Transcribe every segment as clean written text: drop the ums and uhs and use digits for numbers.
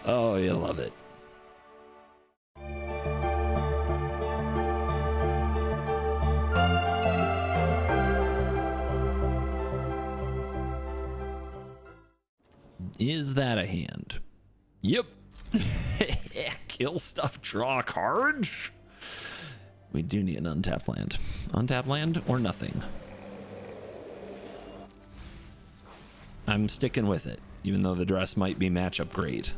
Oh, you love it. Is that a hand? Yep. Kill stuff, draw a card. We do need an untapped land. Untapped land or nothing. I'm sticking with it, even though the dress might be matchup great.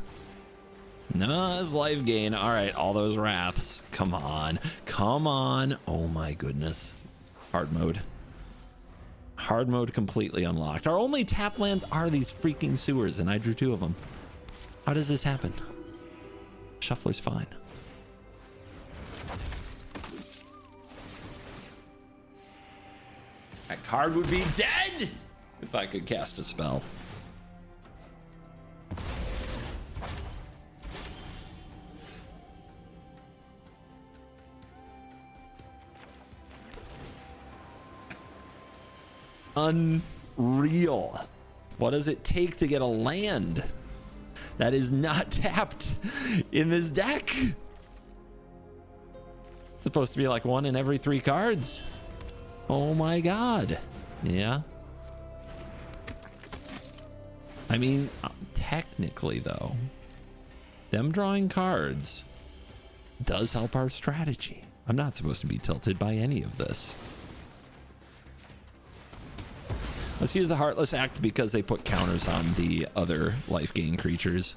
No, it's life gain. All right, all those wraths. Come on. Come on. Oh my goodness. Hard mode. Hard mode completely unlocked. Our only tap lands are these freaking sewers, and I drew 2 of them. How does this happen? Shuffler's fine. That card would be dead if I could cast a spell. Unreal. What does it take to get a land that is not tapped in this deck? It's supposed to be like 1 in every 3 cards. Oh my god. Yeah. I mean, technically though, them drawing cards does help our strategy. I'm not supposed to be tilted by any of this. Let's use the Heartless Act because they put counters on the other life gain creatures.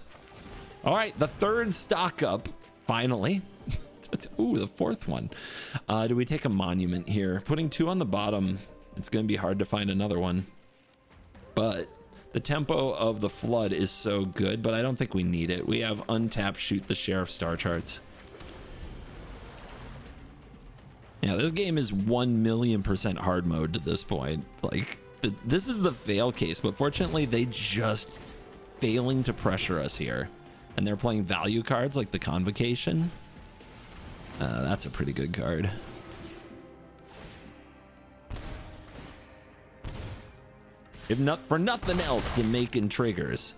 All right, the 3rd stock up, finally. Ooh, the 4th one. Do we take a monument here? Putting 2 on the bottom, it's going to be hard to find another one. But the tempo of the flood is so good, but I don't think we need it. We have untapped Shoot the Sheriff star charts. Yeah, this game is 1,000,000% hard mode to this point. Like, this is the fail case, but fortunately they just failing to pressure us here. And they're playing value cards like the Convocation. That's a pretty good card. If not for nothing else than making triggers.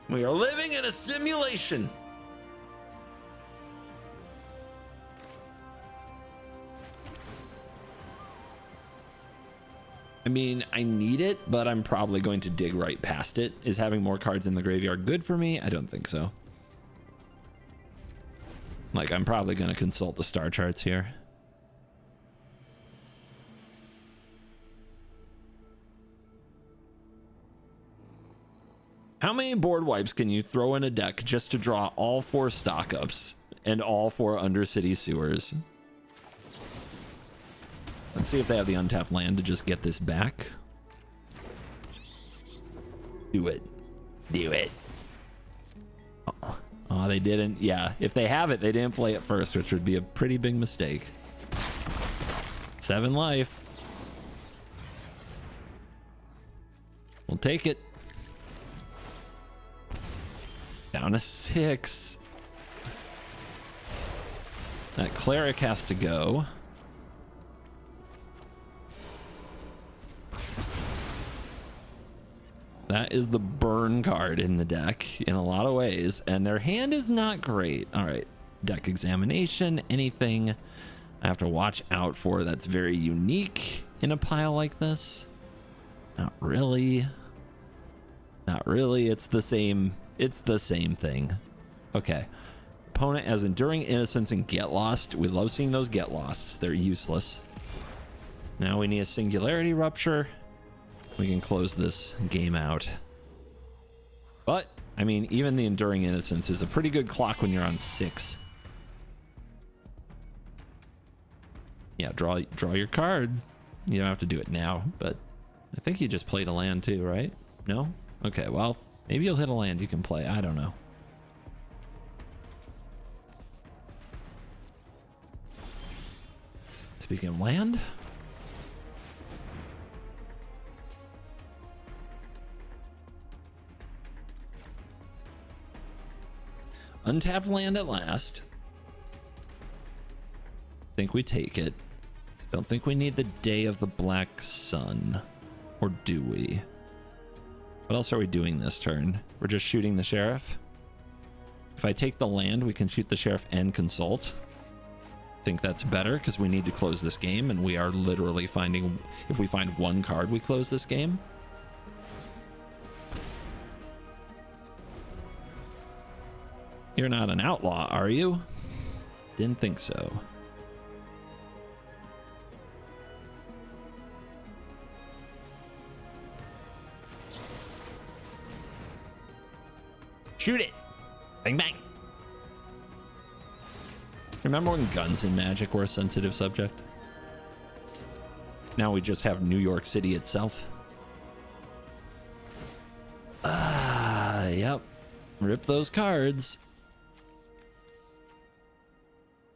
We are living in a simulation. I mean, I need it, but I'm probably going to dig right past it. Is having more cards in the graveyard good for me? I don't think so. Like, I'm probably going to consult the star charts here. How many board wipes can you throw in a deck just to draw all 4 stock ups and all 4 Undercity sewers? Let's see if they have the untapped land to just get this back. Do it. Do it. Oh, they didn't. Yeah, if they have it, they didn't play it first, which would be a pretty big mistake. 7 life. We'll take it. Down to 6. That cleric has to go. That is the burn card in the deck in a lot of ways, and their hand is not great. All right, deck examination, anything I have to watch out for that's very unique in a pile like this? Not really. Not really. It's the same thing. Okay. Opponent has Enduring Innocence and Get Lost. We love seeing those Get Losts. They're useless. Now we need a Singularity Rupture. We can close this game out. But, I mean, even the Enduring Innocence is a pretty good clock when you're on 6. Yeah, draw your cards. You don't have to do it now, but I think you just played a land too, right? No? Okay, well, maybe you'll hit a land you can play. I don't know. Speaking of land, Untapped land at last. Think we take it. Don't think we need the Day of the Black Sun. Or do we? What else are we doing this turn? We're just shooting the sheriff? If I take the land, we can shoot the sheriff and consult. Think that's better because we need to close this game, and we are literally finding, if we find one card, we close this game. You're not an outlaw, are you? Didn't think so. Shoot it! Bang bang! Remember when guns in Magic were a sensitive subject? Now we just have New York City itself. Yep. Rip those cards.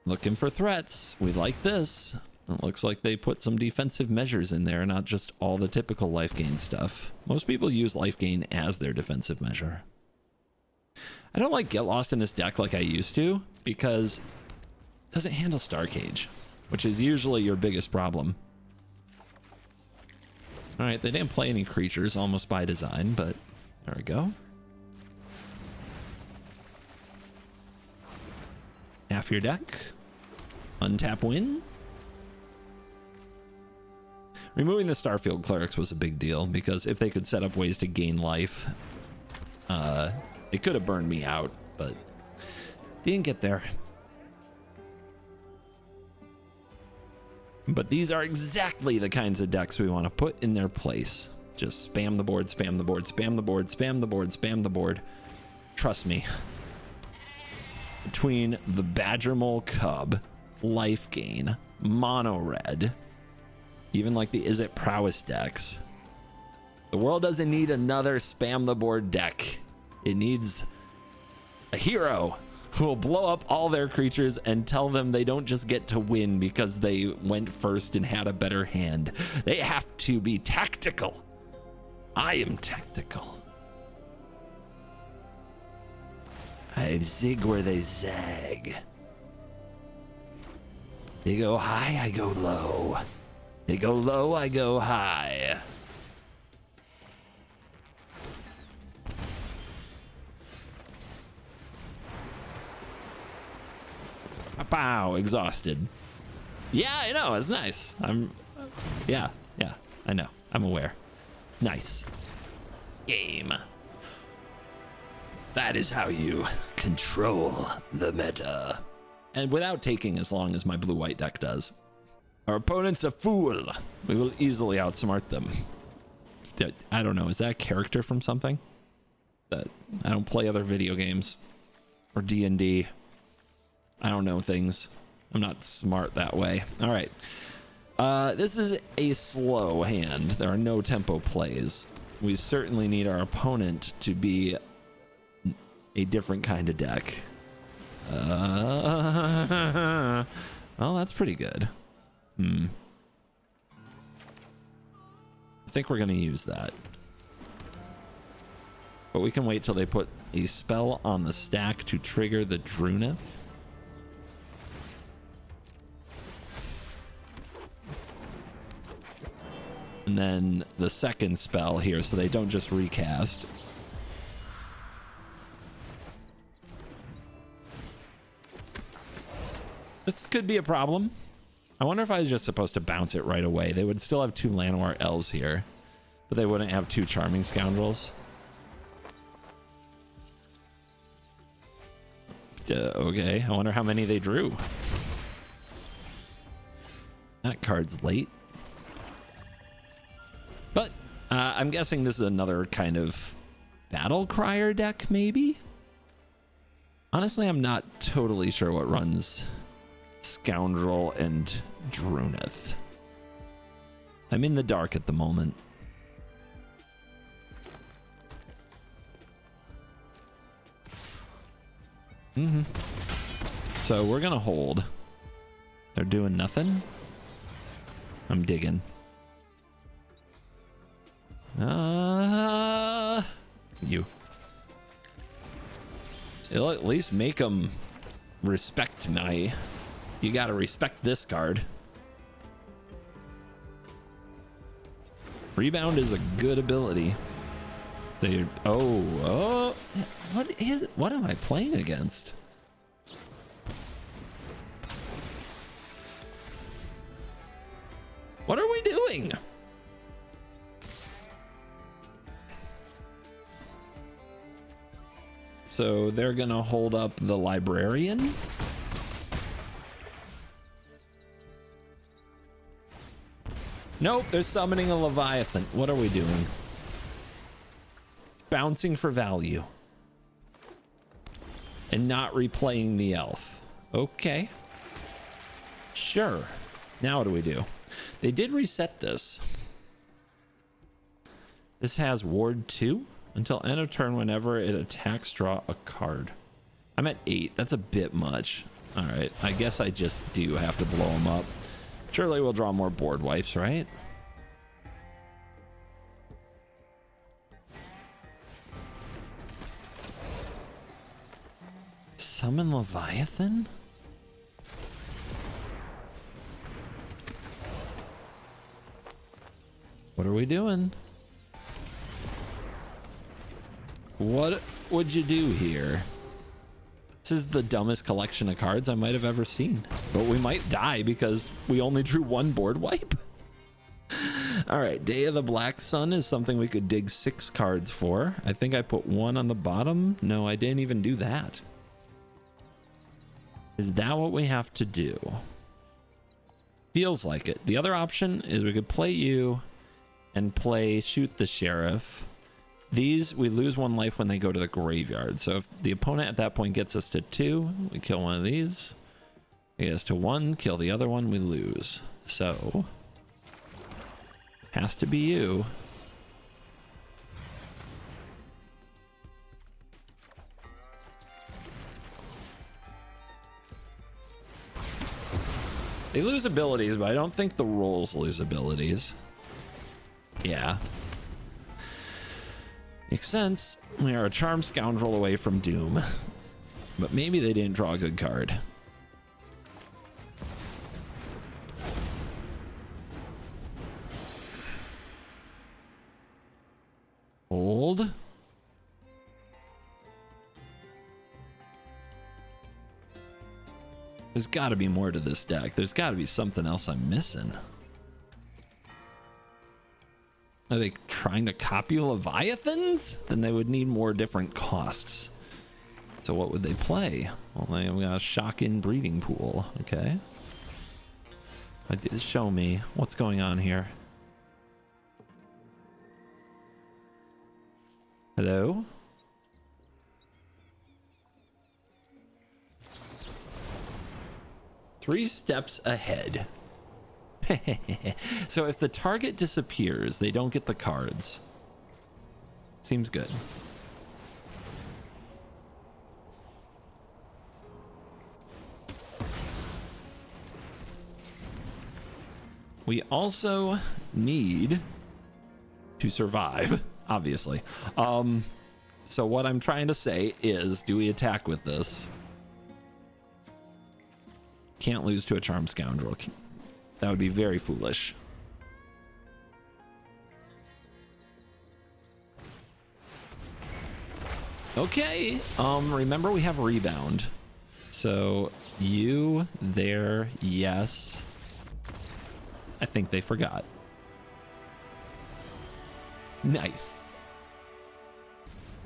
Looking for threats. We like this. It looks like they put some defensive measures in there, not just all the typical life gain stuff. Most people use life gain as their defensive measure. I don't like Get Lost in this deck like I used to, because it doesn't handle Star Cage, which is usually your biggest problem. All right, they didn't play any creatures, almost by design, but there we go. Half your deck. Untap win. Removing the Starfield Clerics was a big deal, because if they could set up ways to gain life, it could have burned me out, but didn't get there. But these are exactly the kinds of decks we want to put in their place. Just spam the board, spam the board, spam the board, spam the board, spam the board. Trust me. Between the Badger Mole Cub, Life Gain, Mono Red, even like the Is It Prowess decks, the world doesn't need another spam the board deck. It needs a hero who will blow up all their creatures and tell them they don't just get to win because they went first and had a better hand. They have to be tactical. I am tactical. I zig where they zag. They go high, I go low. They go low, I go high. Pow, exhausted. Yeah, I know, it's nice. Yeah, I know. I'm aware. It's nice. Game. That is how you control the meta. And without taking as long as my blue-white deck does. Our opponent's a fool. We will easily outsmart them. I don't know, is that a character from something? That I don't play other video games. Or D&D. I don't know things. I'm not smart that way. All right. This is a slow hand. There are no tempo plays. We certainly need our opponent to be a different kind of deck. Well, that's pretty good. I think we're going to use that. But we can wait till they put a spell on the stack to trigger the Drunith. And then the second spell here, so they don't just recast. This could be a problem. I wonder if I was just supposed to bounce it right away. They would still have 2 Llanowar elves here, but they wouldn't have 2 Charming Scoundrels. Okay, I wonder how many they drew. That card's late. But I'm guessing this is another kind of Battle Crier deck, maybe? Honestly, I'm not totally sure what runs Scoundrel and Drunith. I'm in the dark at the moment. So we're gonna hold. They're doing nothing. I'm digging. You. It'll at least make them respect my... You gotta respect this card. Rebound is a good ability. They... Oh, what am I playing against? What are we doing? So they're gonna hold up the librarian. Nope, they're summoning a Leviathan. What are we doing? It's bouncing for value. And not replaying the elf. Okay. Sure. Now what do we do? They did reset this. This has Ward 2. Until end of turn, whenever it attacks, draw a card. I'm at 8. That's a bit much. All right. I guess I just do have to blow them up. Surely we'll draw more board wipes, right? Summon Leviathan? What are we doing? What would you do here? This is the dumbest collection of cards I might have ever seen. But we might die because we only drew one board wipe. All right, Day of the Black Sun is something we could dig 6 cards for. I think I put 1 on the bottom. No, I didn't even do that. Is that what we have to do? Feels like it. The other option is we could play you and play Shoot the Sheriff. These, we lose 1 life when they go to the graveyard. So if the opponent at that point gets us to 2, we kill one of these. Get us to 1, kill the other one, we lose. So, has to be you. They lose abilities, but I don't think the rolls lose abilities. Yeah. Makes sense. We are a charmed scoundrel away from doom. But maybe they didn't draw a good card. Hold. There's got to be more to this deck. There's got to be something else I'm missing. Are they trying to copy Leviathans? Then they would need more different costs. So what would they play? Well, they got a Shock-In Breeding Pool. Okay. Show me what's going on here. Hello? Three steps ahead. So if the target disappears, they don't get the cards. Seems good. We also need to survive, obviously. So what I'm trying to say is, do we attack with this? Can't lose to a Charmed Scoundrel. That would be very foolish. Okay. Remember we have Rebound. So you there, yes. I think they forgot. Nice.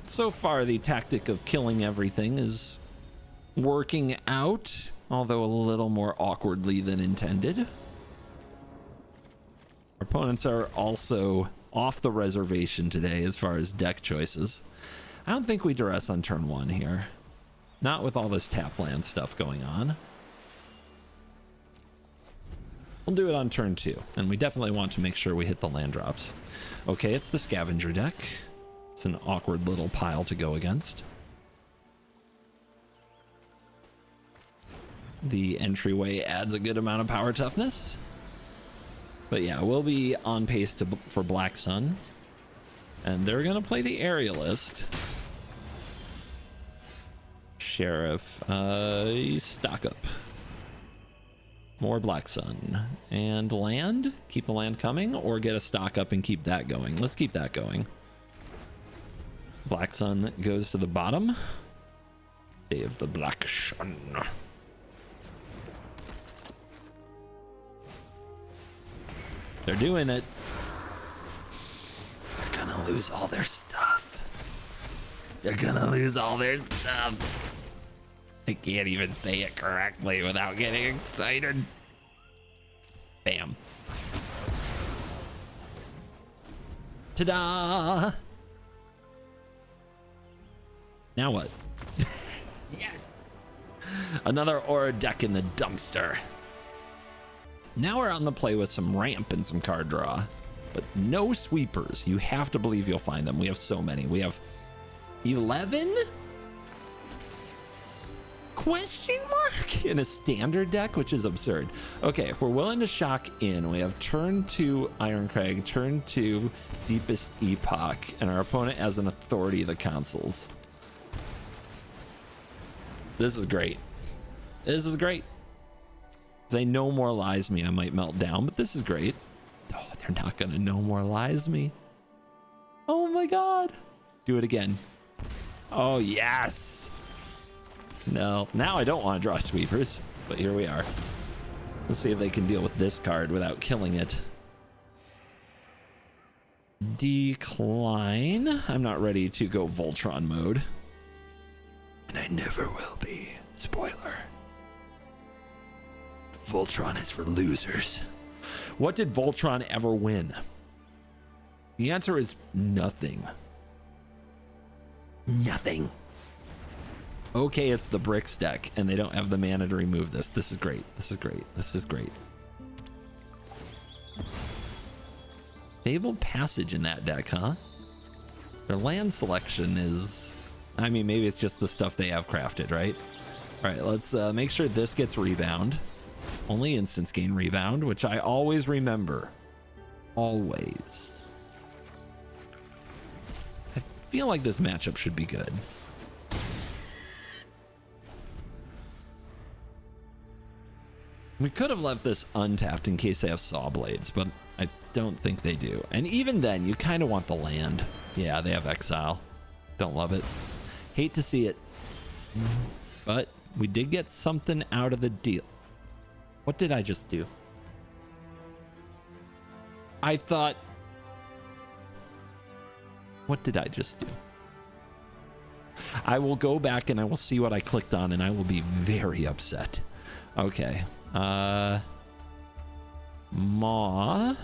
So far, the tactic of killing everything is working out, although a little more awkwardly than intended. Our opponents are also off the reservation today as far as deck choices. I don't think we duress on turn 1 here. Not with all this tap land stuff going on. We'll do it on turn 2, and we definitely want to make sure we hit the land drops. Okay, it's the Scavenger deck. It's an awkward little pile to go against. The entryway adds a good amount of power toughness. But yeah, we'll be on pace for Black Sun. And they're going to play the Aerialist. sheriff. Stock up. More Black Sun. And land? Keep the land coming, or get a stock up and keep that going? Let's keep that going. Black Sun goes to the bottom. Day of the Black Sun. They're doing it. They're gonna lose all their stuff. They're gonna lose all their stuff. I can't even say it correctly without getting excited. Bam. Ta-da! Now what? Yes! Another aura deck in the dumpster. Now we're on the play with some ramp and some card draw, but no sweepers. You have to believe you'll find them. We have so many. We have 11? Question mark in a standard deck, which is absurd. Okay, if we're willing to shock in, we have turn 2 Ironcrag, turn 2 Deepest Epoch, and our opponent has an authority of the consoles. This is great. This is great. If they no more lies me, I might melt down, but this is great. Oh, they're not gonna no more lies me. Oh my god. Do it again. Oh, yes. No, now I don't want to draw sweepers, but here we are. Let's see if they can deal with this card without killing it. Decline. I'm not ready to go Voltron mode. And I never will be. Spoiler. Voltron is for losers. What did Voltron ever win? The answer is nothing. Nothing. Okay, it's the bricks deck, and they don't have the mana to remove this. This is great. This is great. This is great. Fabled Passage in that deck, huh? Their land selection is... I mean, maybe it's just the stuff they have crafted, right? All right, let's make sure this gets rebound. Only instants gain rebound, which I always remember. Always. I feel like this matchup should be good. We could have left this untapped in case they have saw blades, but I don't think they do. And even then, you kind of want the land. Yeah, they have exile. Don't love it. Hate to see it. But we did get something out of the deal. What did I just do? I thought... What did I just do? I will go back and I will see what I clicked on, and I will be very upset. Okay. Maw.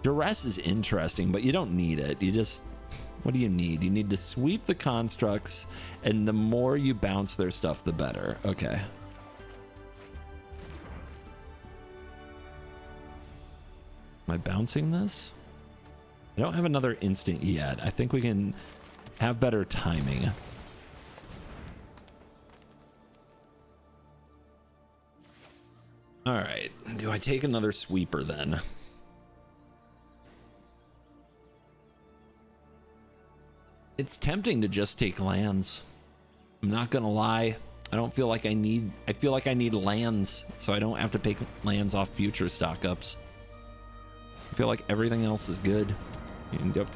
Duress is interesting, but you don't need it. You just... What do you need? You need to sweep the constructs, and the more you bounce their stuff, the better. Okay. Am I bouncing this? I don't have another instant yet. I think we can have better timing. All right. Do I take another sweeper then? It's tempting to just take lands. I'm not gonna lie. I don't feel like I need... I feel like I need lands, so I don't have to take lands off future stock ups. I feel like everything else is good.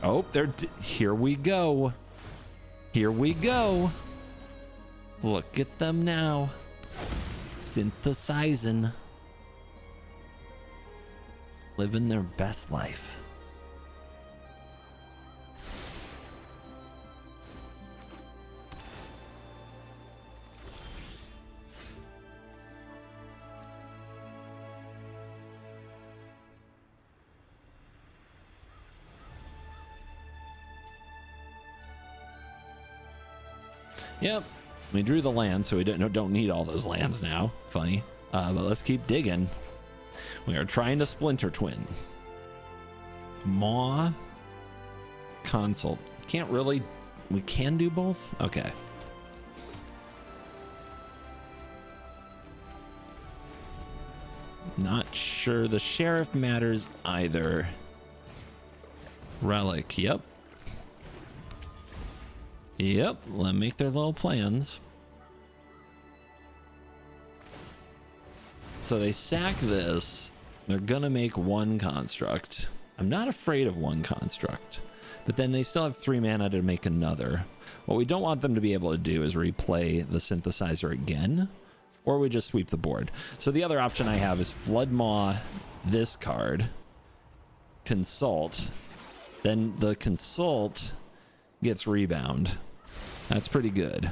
Oh, here we go. Here we go. Look at them now. Synthesizing. Living their best life. Yep, we drew the land, so we don't need all those lands now. Funny, but let's keep digging. We are trying to splinter twin. Maw. Consult. Can't really... We can do both? Okay. Not sure the sheriff matters either. Relic, yep. Yep, let them make their little plans. So they sack this. They're gonna make one construct. I'm not afraid of one construct, but then they still have 3 mana to make another. What we don't want them to be able to do is replay the synthesizer again, or we just sweep the board. So the other option I have is Flood Maw this card, Consult, then the Consult gets Rebound. That's pretty good.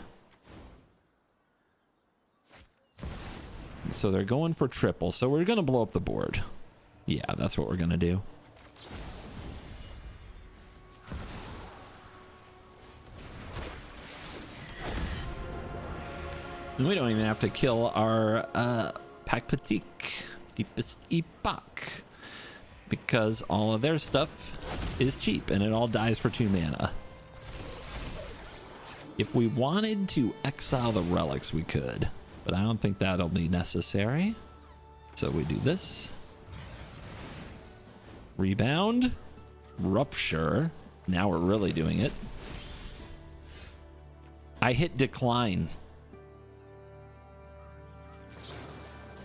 So they're going for triple, so we're gonna blow up the board. Yeah, that's what we're gonna do. And we don't even have to kill our Pakpatik, Deepest Epoch, because all of their stuff is cheap and it all dies for 2 mana. If we wanted to exile the relics, we could, but I don't think that'll be necessary. So we do this. Rebound. Rupture. Now we're really doing it. I hit decline.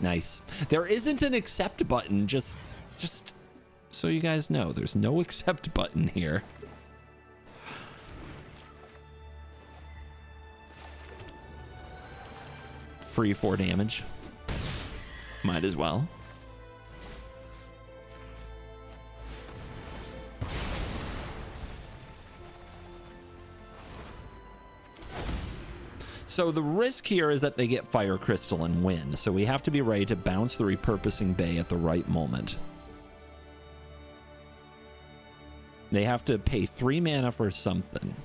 Nice. There isn't an accept button, just so you guys know, there's no accept button here. Free 4 damage. Might as well. So the risk here is that they get Fire Crystal and win. So we have to be ready to bounce the Repurposing Bay at the right moment. They have to pay 3 mana for something.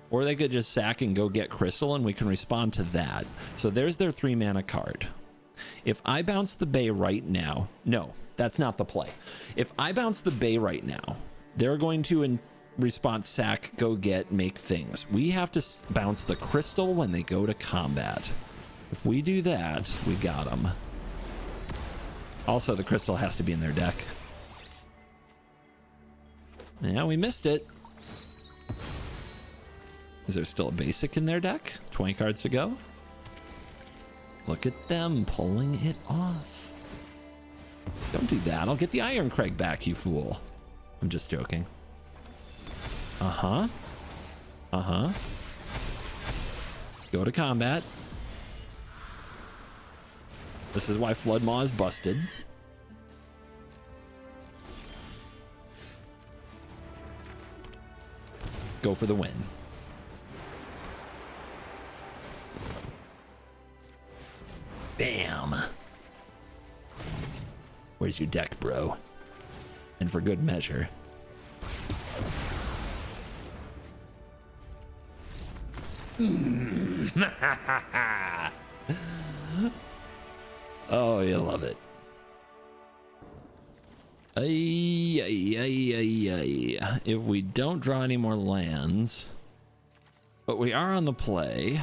Or they could just sack and go get Crystal and we can respond to that. So there's their 3 mana card. If I bounce the Bay right now, no, that's not the play. If I bounce the Bay right now, they're going to response sack, go get, make things. We have to bounce the Crystal when they go to combat. If we do that, we got them. Also, the Crystal has to be in their deck. Yeah, we missed it. Is there still a basic in their deck? 20 cards to go. Look at them pulling it off. Don't do that. I'll get the Iron Crag back, you fool. I'm just joking. Uh-huh. Uh-huh. Go to combat. This is why Flood Maw is busted. Go for the win. Bam. Where's your deck, bro? And for good measure. Oh, you love it. Ay, ay, ay, ay, ay. If we don't draw any more lands, but we are on the play,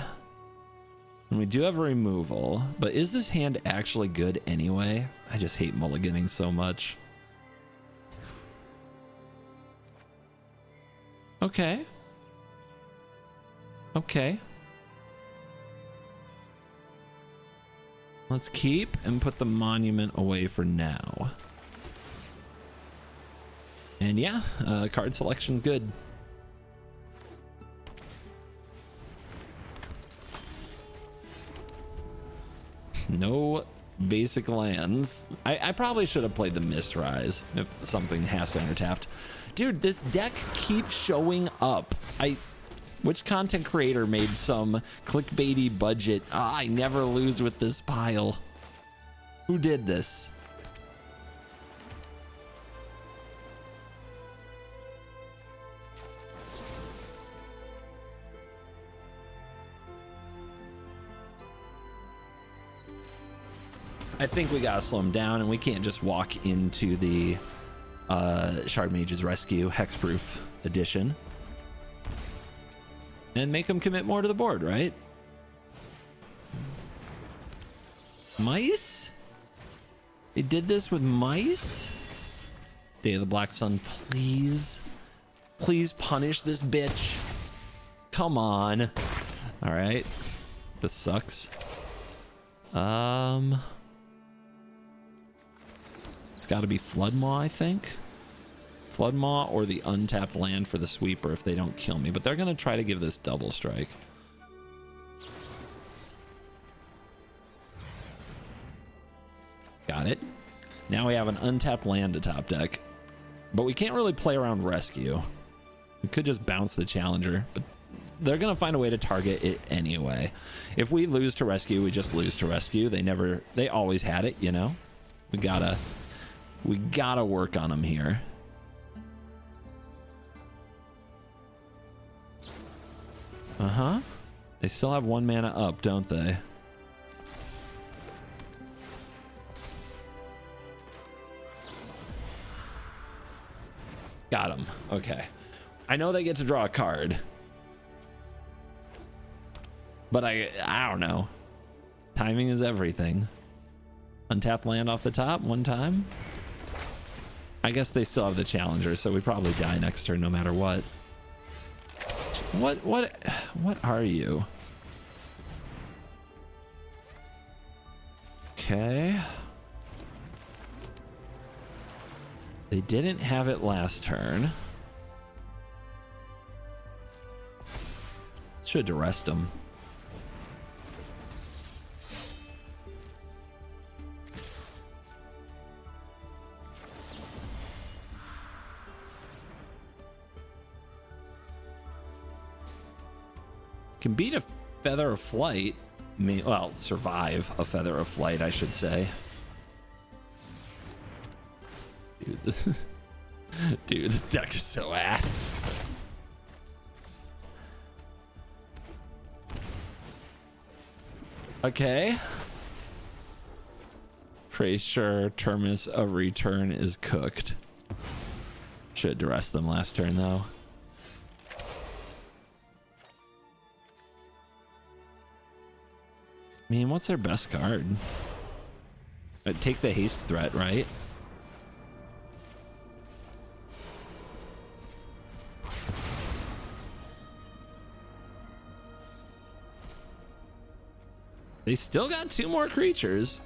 and we do have a removal, but is this hand actually good anyway? I just hate mulliganing so much. Okay. Okay. Let's keep and put the monument away for now. And yeah, card selection good. No basic lands. I probably should have played the Mistrise if something has to enter tapped. Dude, this deck keeps showing up. Which content creator made some clickbaity budget? I never lose with this pile. Who did this? I think we gotta slow him down, and we can't just walk into the Shard Mage's Rescue Hexproof Edition and make them commit more to the board, right? Mice? They did this with mice? Day of the Black Sun, please. Please punish this bitch. Come on. All right. This sucks. It's got to be Floodmaw, I think. Floodmaw or the untapped land for the sweeper if they don't kill me. But they're going to try to give this double strike. Got it. Now we have an untapped land to top deck. But we can't really play around rescue. We could just bounce the challenger. But they're going to find a way to target it anyway. If we lose to rescue, we just lose to rescue. They always had it, you know? We gotta work on them here. Uh-huh. They still have 1 mana up, don't they? Got him. Okay. I know they get to draw a card. But I don't know. Timing is everything. Untapped land off the top 1 time. I guess they still have the challenger, so we probably die next turn no matter what. What are you? Okay. They didn't have it last turn. Should arrest them. Can beat a Feather of Flight. Well, survive a Feather of Flight, I should say. Dude, dude, this deck is so ass. Okay. Pretty sure Terminus of Return is cooked. Should arrest them last turn, though. I mean, what's their best card? Take the haste threat, right? They still got 2 more creatures.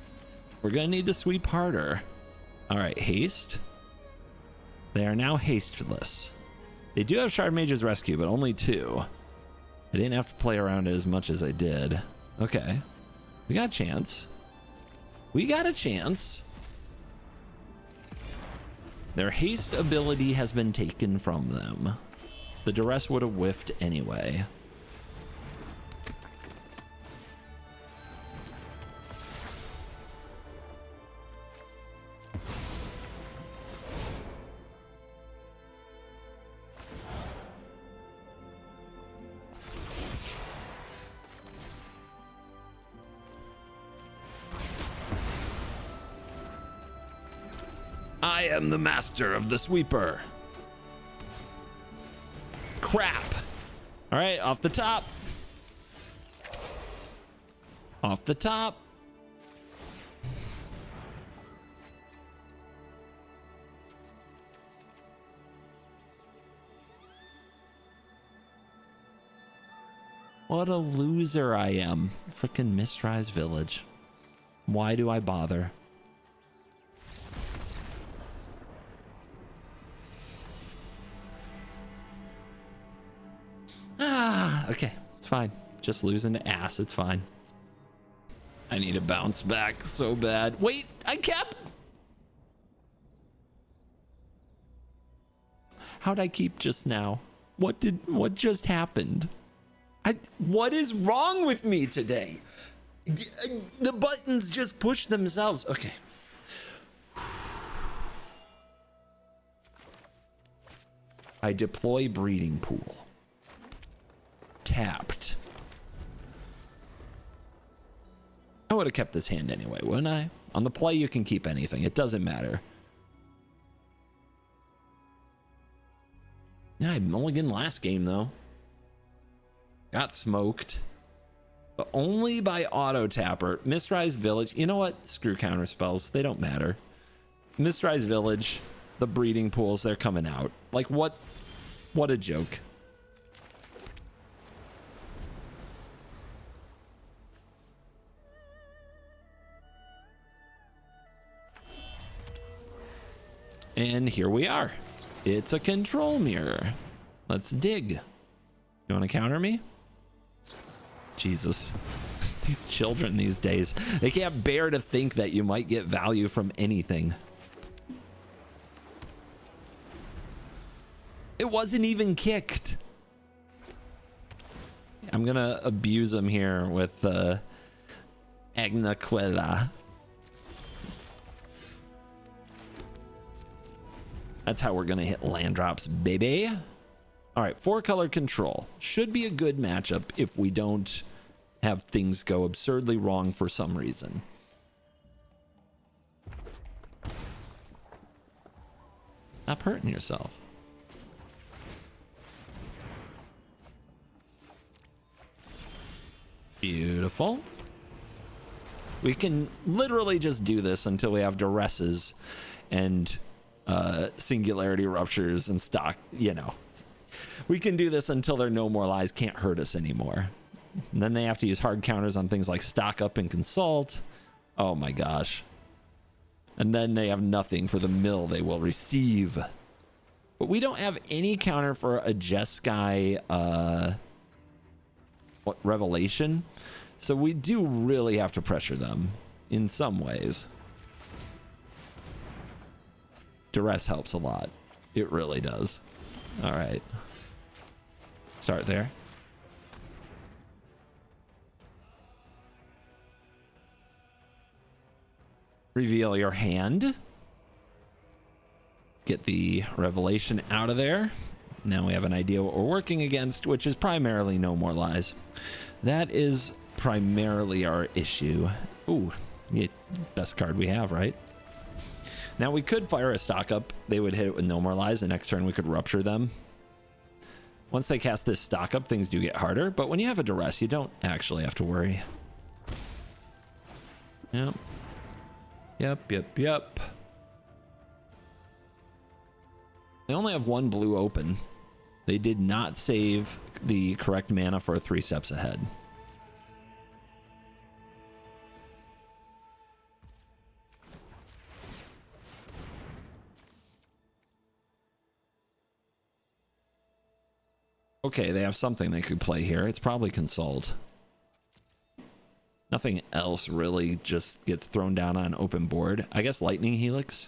We're gonna need to sweep harder. All right, haste. They are now hasteless. They do have Shard Mage's Rescue, but only 2. I didn't have to play around it as much as I did. Okay. We got a chance. We got a chance. Their haste ability has been taken from them. The duress would have whiffed anyway. I am the master of the sweeper. Crap. All right, off the top. Off the top. What a loser I am. Frickin' Mistrise Village. Why do I bother? Okay, it's fine. Just losing to ass, it's fine. I need to bounce back so bad. Wait, I kept. How'd I keep just now? What just happened? What is wrong with me today? The buttons just push themselves. Okay. I deploy Breeding Pool. Tapped. I would have kept this hand anyway, wouldn't I? On the play, you can keep anything. It doesn't matter. Yeah, I mulliganed last game, though. Got smoked. But only by auto tapper. Mistrise Village. You know what? Screw counter spells. They don't matter. Mistrise Village. The breeding pools, they're coming out. Like, what a joke. And here we are. It's a control mirror. Let's dig. You want to counter me? Jesus. These children these days, they can't bear to think that you might get value from anything. It wasn't even kicked. I'm gonna abuse him here with Agnaquila. That's how we're gonna hit land drops, baby. All right, 4-color control. Should be a good matchup if we don't have things go absurdly wrong for some reason. Stop hurting yourself. Beautiful. We can literally just do this until we have duresses and singularity ruptures and stock, you know. We can do this until there are no more lies, can't hurt us anymore. And then they have to use hard counters on things like stock up and consult. Oh my gosh. And then they have nothing for the mill they will receive. But we don't have any counter for a Jeskai revelation. So we do really have to pressure them in some ways. Duress helps a lot. It really does. All right. Start there. Reveal your hand. Get the revelation out of there. Now we have an idea what we're working against, which is primarily no more lies. That is primarily our issue. Ooh, yeah, best card we have, right? Now we could fire a stock up. They would hit it with no more lies. The next turn we could rupture them. Once they cast this stock up, things do get harder. But when you have a duress, you don't actually have to worry. Yep. Yep. They only have one blue open. They did not save the correct mana for 3 steps ahead. Okay, they have something they could play here. It's probably Consult. Nothing else really just gets thrown down on open board. I guess Lightning Helix.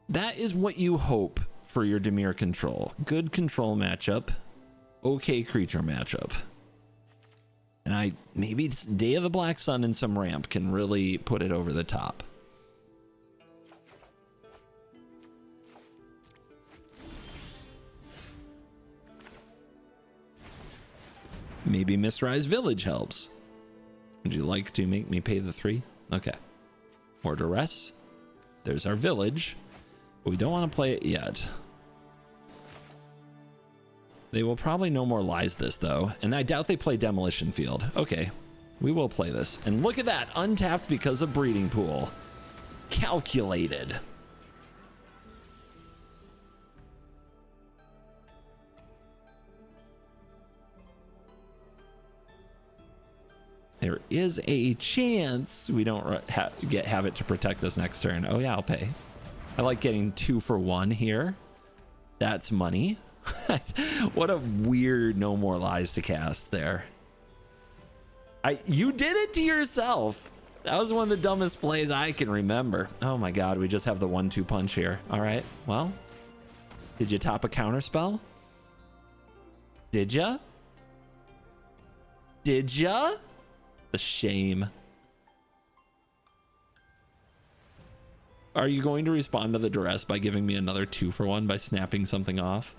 That is what you hope for your Dimir control. Good control matchup. Okay creature matchup. And maybe Day of the Black Sun and some ramp can really put it over the top. Maybe Mistrise Village helps. Would you like to make me pay the 3? Okay. More duress. There's our village. But we don't want to play it yet. They will probably no more lies this though. And I doubt they play Demolition Field. Okay. We will play this. And look at that. Untapped because of Breeding Pool. Calculated. There is a chance we don't have it to protect us next turn. Oh yeah, I'll pay. I like getting 2 for 1 here. That's money. What a weird no more lies to cast there. You did it to yourself. That was one of the dumbest plays I can remember. Oh my god, we just have the 1-2 punch here. All right, well, did you top a counter spell? Did ya? Did ya? The shame. Are you going to respond to the duress by giving me another 2 for 1 by snapping something off?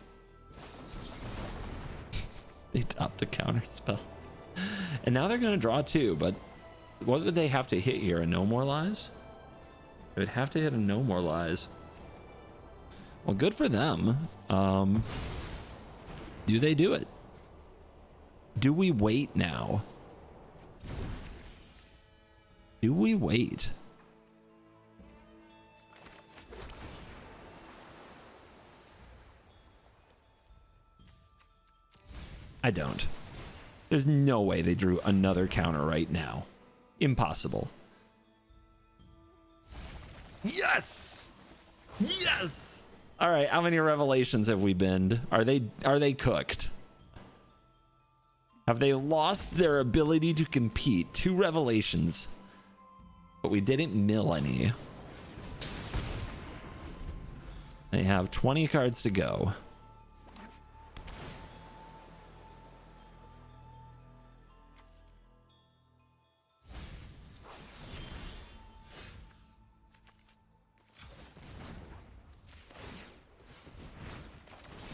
They topped a counter spell. And now they're going to draw 2, but what would they have to hit here? A no more lies? They would have to hit a no more lies. Well, good for them. Do they do it? Do we wait now? Do we wait? I don't. There's no way they drew another counter right now. Impossible. Yes! Yes! All right, how many revelations have we been? Are they cooked? Have they lost their ability to compete? 2 revelations. But we didn't mill any. They have 20 cards to go.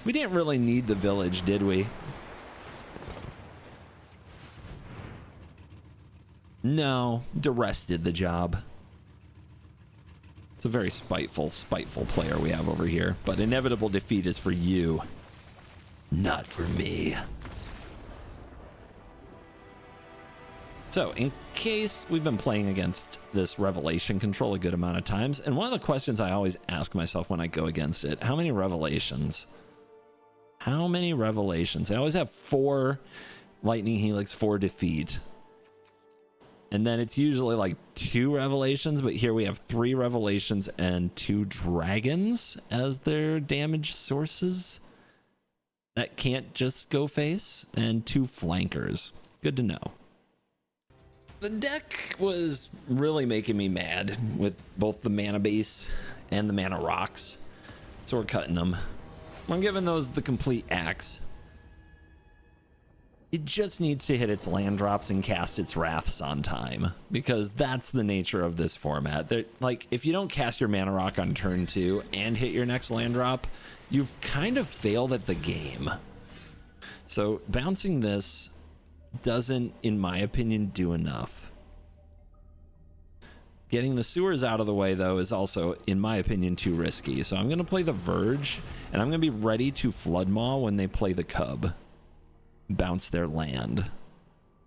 We didn't really need the village, did we? No, Duress did the job. It's a very spiteful player we have over here, but inevitable defeat is for you, not for me. So, in case we've been playing against this revelation control a good amount of times, and one of the questions I always ask myself when I go against it, how many revelations? How many revelations? I always have 4 Lightning Helix for defeat. And then it's usually like 2 revelations, but here we have 3 revelations and 2 dragons as their damage sources. That can't just go face, and 2 flankers. Good to know. The deck was really making me mad with both the mana base and the mana rocks. So we're cutting them. I'm giving those the complete axe. It just needs to hit its land drops and cast its wraths on time, because that's the nature of this format. Like, if you don't cast your mana rock on turn 2 and hit your next land drop, you've kind of failed at the game. So bouncing this doesn't, in my opinion, do enough. Getting the sewers out of the way, though, is also, in my opinion, too risky. So I'm going to play the Verge, and I'm going to be ready to Flood Maw when they play the Cub. Bounce their land.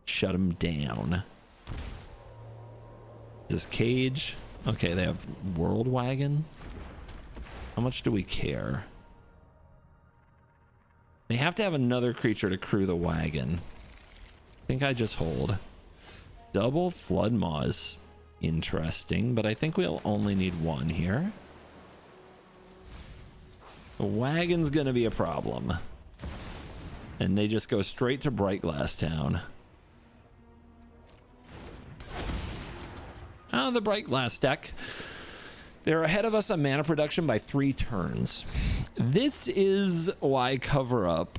Shut them down. This Cage. Okay, they have World Wagon. How much do we care? They have to have another creature to crew the wagon. I think I just hold. Double Flood Maw is interesting, but I think we'll only need 1 here. The wagon's gonna be a problem. And they just go straight to Bright Glass Town. The Bright Glass deck. They're ahead of us on mana production by 3 turns. This is why Cover Up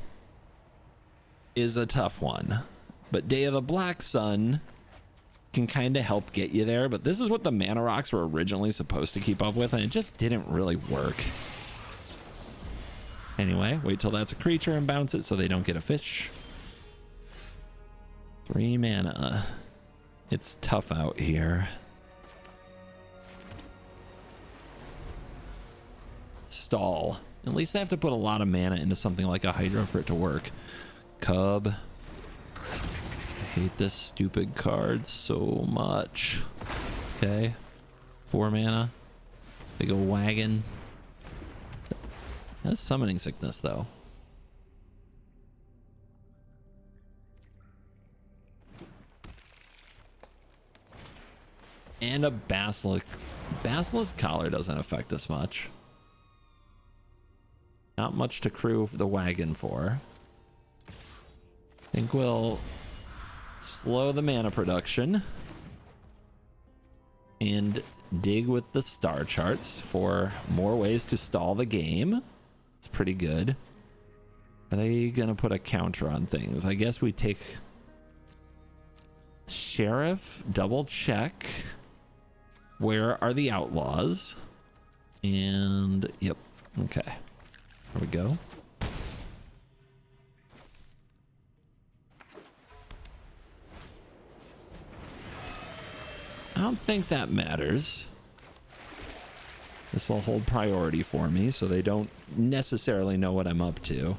is a tough one. But Day of the Black Sun can kind of help get you there. But this is what the mana rocks were originally supposed to keep up with, and it just didn't really work. Anyway, wait till that's a creature and bounce it so they don't get a fish. 3 mana. It's tough out here. Stall. At least they have to put a lot of mana into something like a Hydra for it to work. Cub. I hate this stupid card so much. Okay. 4 mana. Big ol' wagon. That's summoning sickness, though. And a Basilisk. Basilisk Collar doesn't affect us much. Not much to crew the wagon for. I think we'll slow the mana production and dig with the star charts for more ways to stall the game. It's pretty good. Are they gonna put a counter on things? I guess we take Sheriff, double check. Where are the outlaws? And yep, okay. There we go. I don't think that matters. This will hold priority for me so they don't necessarily know what I'm up to.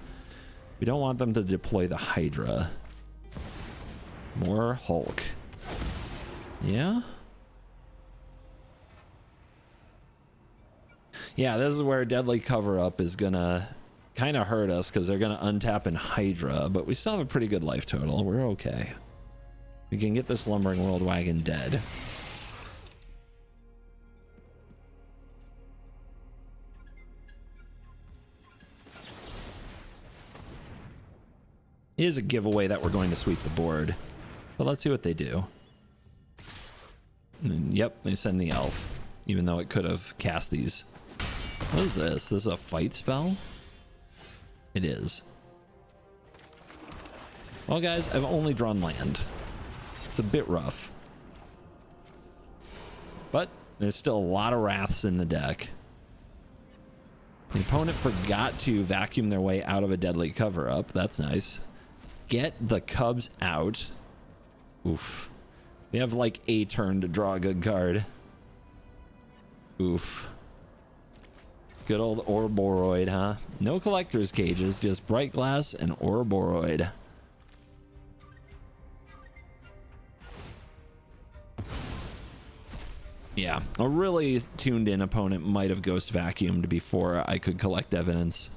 We don't want them to deploy the Hydra. More Hulk. Yeah? Yeah, this is where Deadly Cover Up is gonna kind of hurt us because they're going to untap in Hydra, but we still have a pretty good life total. We're okay. We can get this Lumbering World Wagon dead. It is a giveaway that we're going to sweep the board, but let's see what they do. And yep, they send the elf, even though it could have cast these. What is this? This is a fight spell? It is. Well, guys, I've only drawn land. It's a bit rough. But there's still a lot of wraths in the deck. The opponent forgot to vacuum their way out of a deadly cover-up. That's nice. Get the Cubs out. Oof. We have like a turn to draw a good card. Oof. Good old Ouroboros, huh? No collector's cages, just Bright Glass and Ouroboros. Yeah, a really tuned in opponent might have ghost vacuumed before I could collect evidence.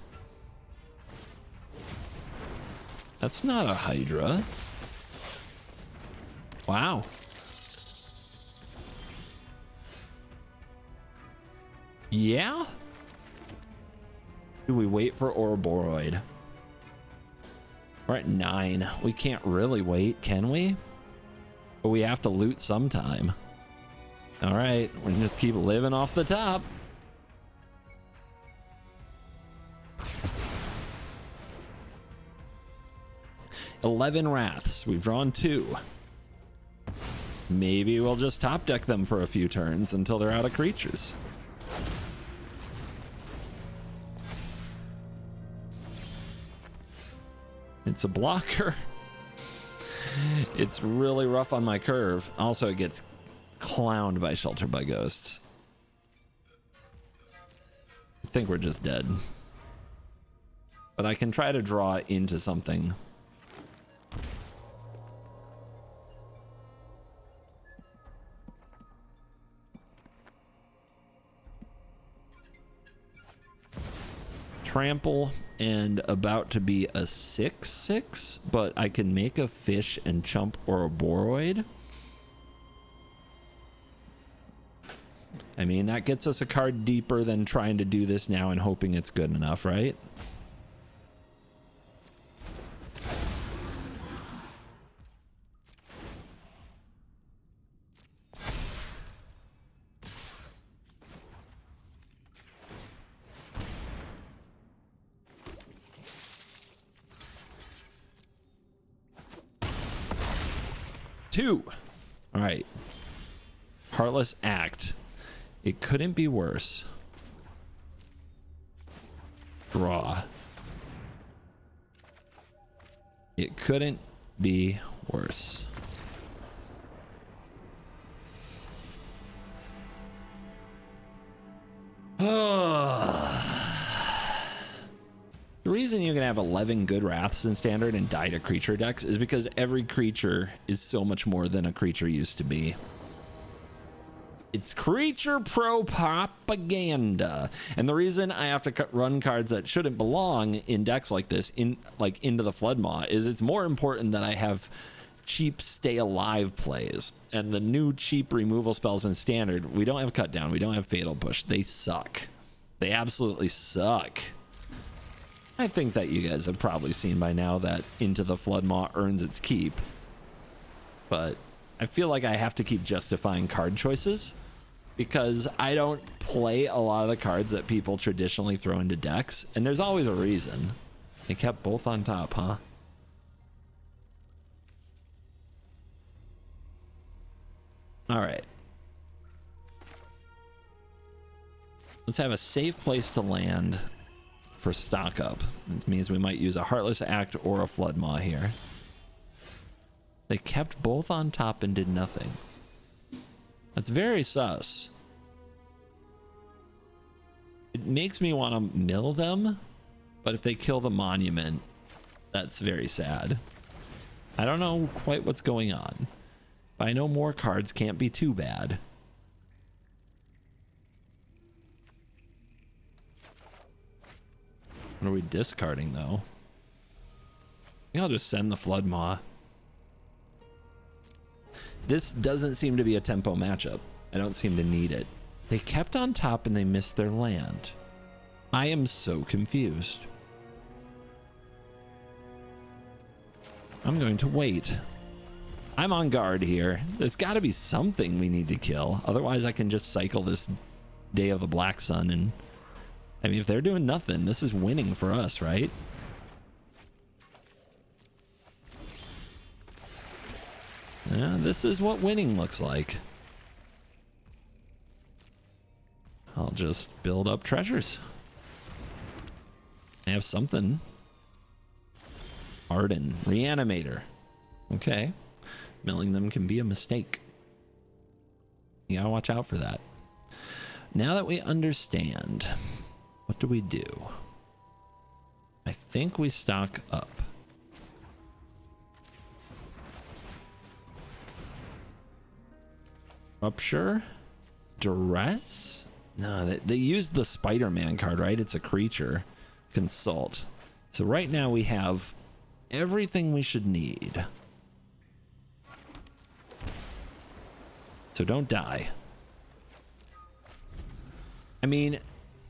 That's not a Hydra. Wow. Yeah? Do we wait for Ouroboros? We're at 9. We can't really wait, can we? But we have to loot sometime. All right, we can just keep living off the top. $11 Wraths. We've drawn 2. Maybe we'll just top deck them for a few turns until they're out of creatures. It's a blocker. It's really rough on my curve. Also, it gets clowned by Shelter by Ghosts. I think we're just dead. But I can try to draw into something. Trample and about to be a 6/6, but I can make a fish and chump or a Boroid. I mean, that gets us a card deeper than trying to do this now and hoping it's good enough, right? Two. All right. Heartless Act. It couldn't be worse. Draw. It couldn't be worse. The reason you can have 11 good Wraths in Standard and die to creature decks is because every creature is so much more than a creature used to be. It's creature pro propaganda. And the reason I have to run cards that shouldn't belong in decks like this, into the Flood Maw, is it's more important that I have cheap stay alive plays. And the new cheap removal spells in Standard, we don't have Cut Down, we don't have Fatal Push. They suck. They absolutely suck. I think that you guys have probably seen by now that Into the Flood Maw earns its keep. But I feel like I have to keep justifying card choices because I don't play a lot of the cards that people traditionally throw into decks, and there's always a reason. They kept both on top, huh? All right. Let's have a safe place to land for stock up. It means we might use a Heartless Act or a Flood Maw here. They kept both on top and did nothing. That's very sus. It makes me want to mill them, but if they kill the monument, that's very sad. I don't know quite what's going on, but I know more cards can't be too bad. What are we discarding though? I think I'll just send the Flood Maw. This doesn't seem to be a tempo matchup. I don't seem to need it. They kept on top and they missed their land. I am so confused. I'm going to wait. I'm on guard here. There's got to be something we need to kill. Otherwise, I can just cycle this Day of the Black Sun. And I mean, if they're doing nothing, this is winning for us, right? Yeah, this is what winning looks like. I'll just build up treasures. I have something. Arden, Reanimator. Okay. Milling them can be a mistake. You gotta watch out for that. Now that we understand, what do we do? I think we stock up. Rupture? Duress? No, they used the Spider-Man card, right? It's a creature. Consult. So right now we have everything we should need. So don't die. I mean,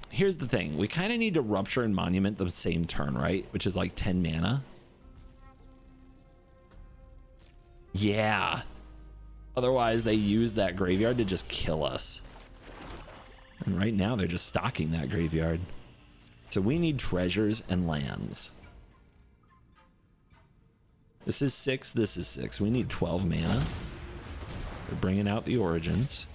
here's the thing. We kind of need to Rupture and Monument the same turn, right? Which is like 10 mana. Yeah. Otherwise, they use that graveyard to just kill us. And right now, they're just stocking that graveyard. So we need treasures and lands. This is 6, this is 6. We need 12 mana. We're bringing out the Origins.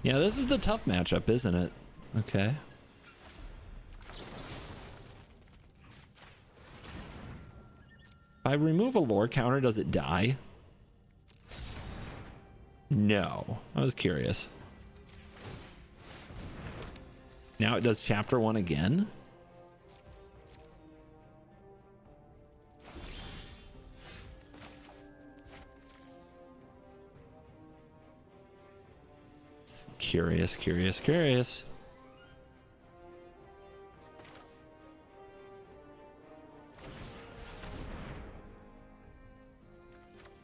Yeah, this is the tough matchup, isn't it? Okay. If I remove a lore counter, does it die? No. I was curious. Now it does chapter 1 again. Curious, curious, curious.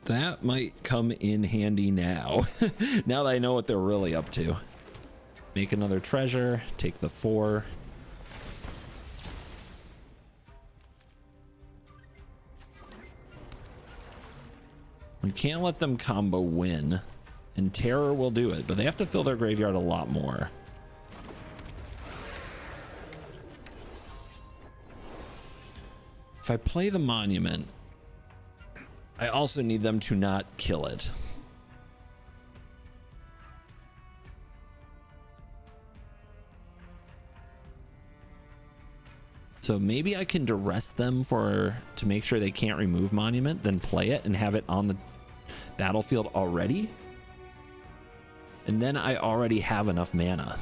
That might come in handy now. Now that I know what they're really up to. Make another treasure, take the 4. We can't let them combo win. And Terror will do it, but they have to fill their graveyard a lot more. If I play the Monument, I also need them to not kill it. So maybe I can duress them to make sure they can't remove Monument, then play it and have it on the battlefield already. And then I already have enough mana.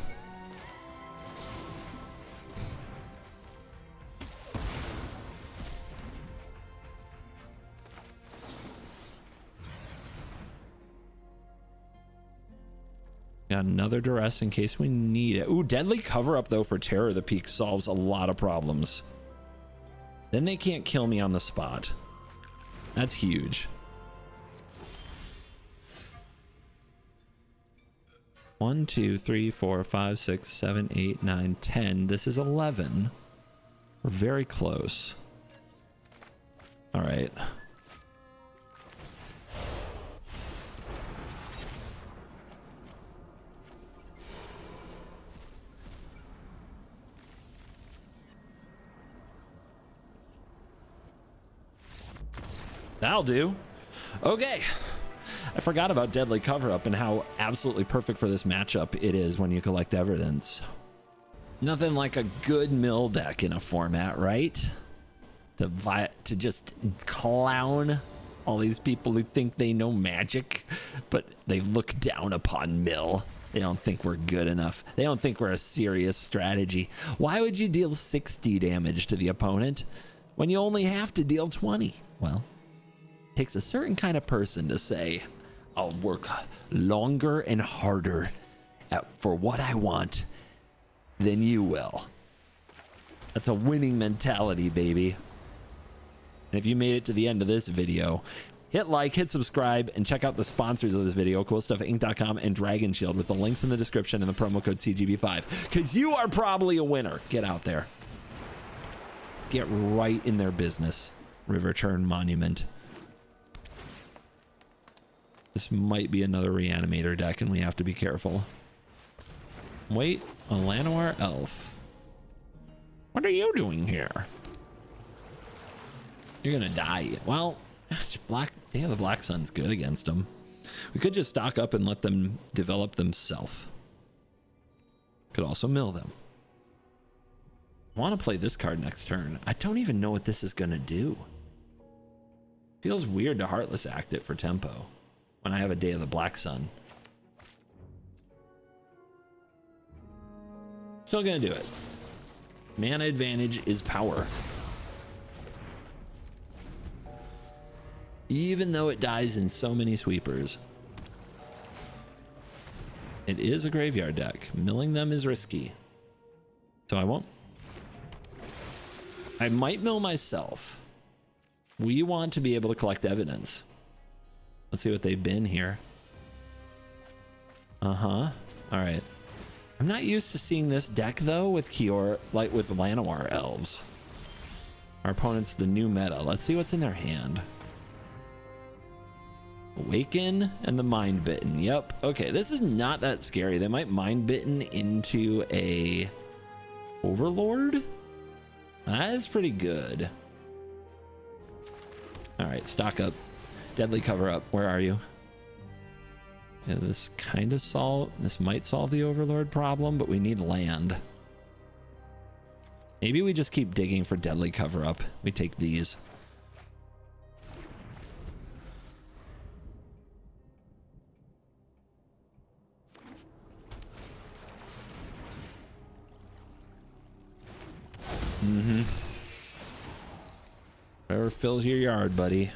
Got another duress in case we need it. Ooh, Deadly Cover Up though for Terror of the Peak solves a lot of problems. Then they can't kill me on the spot. That's huge. 1, 2, 3, 4, 5, 6, 7, 8, 9, 10. This is 11. We're very close. All right. That'll do. Okay. I forgot about Deadly Cover Up and how absolutely perfect for this matchup it is when you collect evidence. Nothing like a good mill deck in a format, right? To just clown all these people who think they know Magic, but they look down upon mill. They don't think we're good enough. They don't think we're a serious strategy. Why would you deal 60 damage to the opponent when you only have to deal 20? Well, it takes a certain kind of person to say, I'll work longer and harder for what I want, then you will. That's a winning mentality, baby. And if you made it to the end of this video, hit like, hit subscribe, and check out the sponsors of this video, CoolStuffInc.com and Dragon Shield, with the links in the description and the promo code CGB5, because you are probably a winner. Get out there. Get right in their business. River Churn Monument. This might be another Reanimator deck, and we have to be careful. Wait, a Llanowar Elf. What are you doing here? You're gonna die. Well, Day of the Black Sun's good against them. We could just stock up and let them develop themselves. Could also mill them. I want to play this card next turn. I don't even know what this is gonna do. Feels weird to Heartless Act it for tempo when I have a Day of the Black Sun. Still gonna do it. Mana advantage is power. Even though it dies in so many sweepers. It is a graveyard deck. Milling them is risky. So I won't. I might mill myself. We want to be able to collect evidence. Let's see what they've been here. All right. I'm not used to seeing this deck though with Kior, like with Llanowar elves. Our opponent's the new meta. Let's see what's in their hand. Awaken and the Mind Bitten. Yep. Okay, this is not that scary. They might Mind Bitten into a Overlord. That is pretty good. All right, stock up. Deadly Cover Up. Where are you? Yeah, this might solve the Overlord problem, but we need land. Maybe we just keep digging for Deadly Cover Up. We take these. Whatever fills your yard, buddy.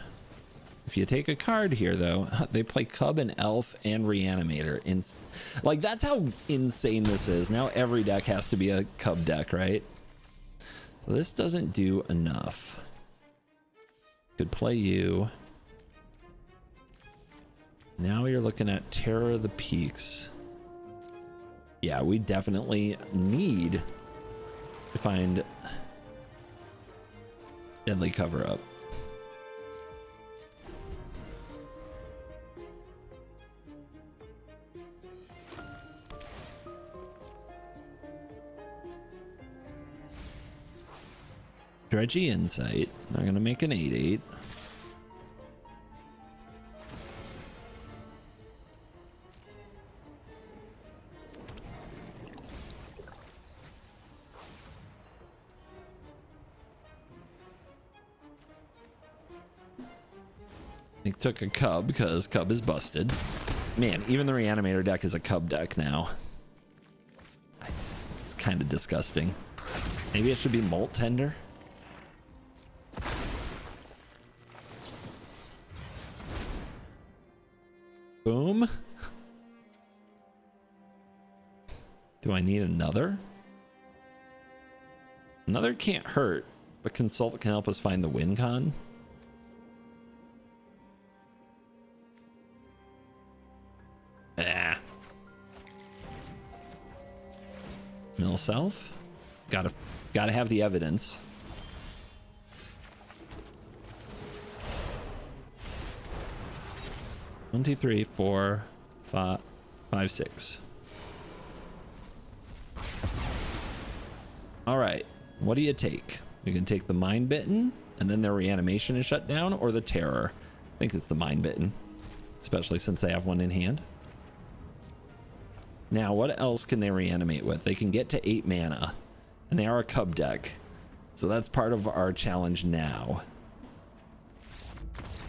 If you take a card here, though, they play Cub and Elf and Reanimator. Like, that's how insane this is. Now every deck has to be a Cub deck, right? So this doesn't do enough. Could play you. Now you're looking at Terror of the Peaks. Yeah, we definitely need to find Deadly Cover Up. Dredgy Insight. They're gonna make an 8/8. They took a Cub because Cub is busted. Man, even the Reanimator deck is a Cub deck now. It's kind of disgusting. Maybe it should be Molt Tender. Boom. Do I need another? Another can't hurt, but Consult can help us find the win con. Mill self. Gotta have the evidence. One, two, three, four, five, 6. All right. What do you take? You can take the Mind Bitten, and then their Reanimation is shut down, or the Terror. I think it's the Mind Bitten, especially since they have one in hand. Now, what else can they reanimate with? They can get to 8 mana, and they are a Cub deck. So that's part of our challenge now.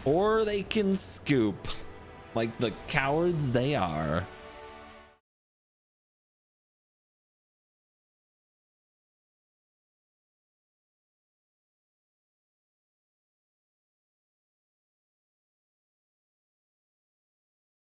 Or they can scoop, like the cowards they are.